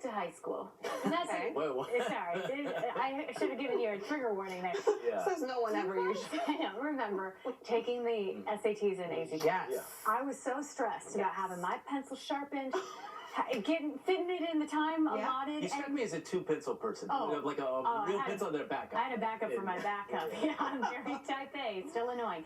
to high school. And that's Okay. Wait, what? Sorry, I should have given you a trigger warning there. Yeah. Says no one ever usually. I remember taking the SATs and ACTs. Yes. Yeah. I was so stressed about having my pencil sharpened, fitting it in the time allotted. You struck me as a two-pencil person. Oh. Like a real pencil and then a backup. I had a backup for my backup. Yeah, I'm very type A. It's still annoying.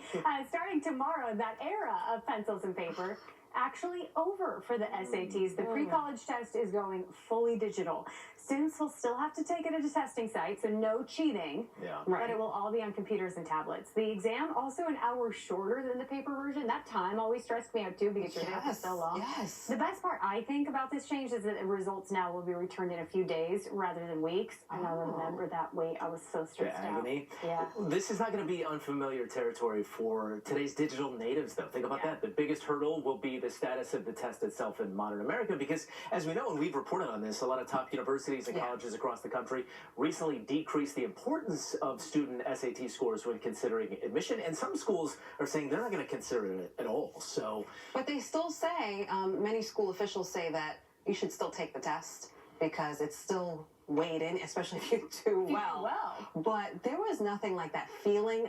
Starting tomorrow, that era of pencils and paper actually over for the SATs. The pre-college test is going fully digital. Students will still have to take it at a testing site, so no cheating. Yeah. But it will all be on computers and tablets. The exam also an hour shorter than the paper version. That time always stressed me out too because you're there for so long. Yes. The best part I think about this change is that the results now will be returned in a few days rather than weeks. I now remember that wait. I was so The stressed out. agony. Yeah. This is not going to be unfamiliar territory for today's digital natives, though. Think about that. The biggest hurdle will be the status of the test itself in modern America, because as we know, and we've reported on this, a lot of top universities and colleges across the country recently decreased the importance of student SAT scores when considering admission, and some schools are saying they're not going to consider it at all. So, But they still say, many school officials say that you should still take the test because it's still weighed in, especially if you do well. But there was nothing like that feeling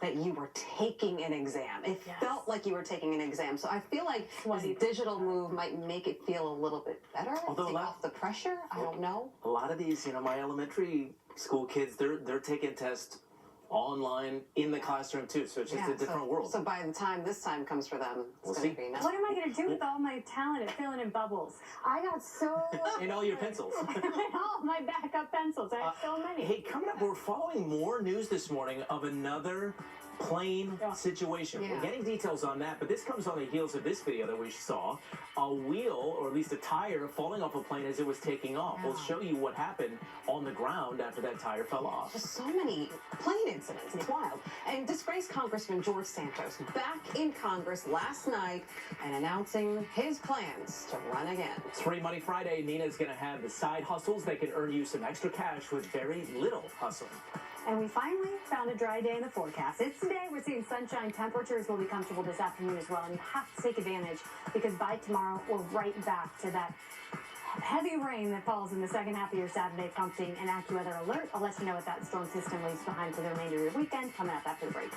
that you were taking an exam. It felt like you were taking an exam. So I feel like this digital move might make it feel a little bit better. Although take off the pressure. I don't know. a lot of these, my elementary school kids, they're taking tests online in the classroom too. So it's just a different world. So by the time this time comes for them, it's going to be nothing. What am I going to do with all my talent at filling in bubbles? I got so... And all your pencils. And all my backup pencils. I have so many. Hey, coming up, we're following more news this morning of another plane situation. We're getting details on that, but this comes on the heels of this video that we saw. A wheel, or at least a tire, falling off a plane as it was taking off. We'll show you what happened on the ground after that tire fell off. There's so many plane incidents. It's wild. And disgraced Congressman George Santos back in Congress last night and announcing his plans to run again. It's Free Money Friday. Nina's going to have the side hustles that can earn you some extra cash with very little hustling. And we finally found a dry day in the forecast. It's today. We're seeing sunshine. Temperatures will be comfortable this afternoon as well. And you have to take advantage because by tomorrow, we're right back to that heavy rain that falls in the second half of your Saturday, prompting an AccuWeather alert. I'll let you know what that storm system leaves behind for the remainder of your weekend coming up after the break.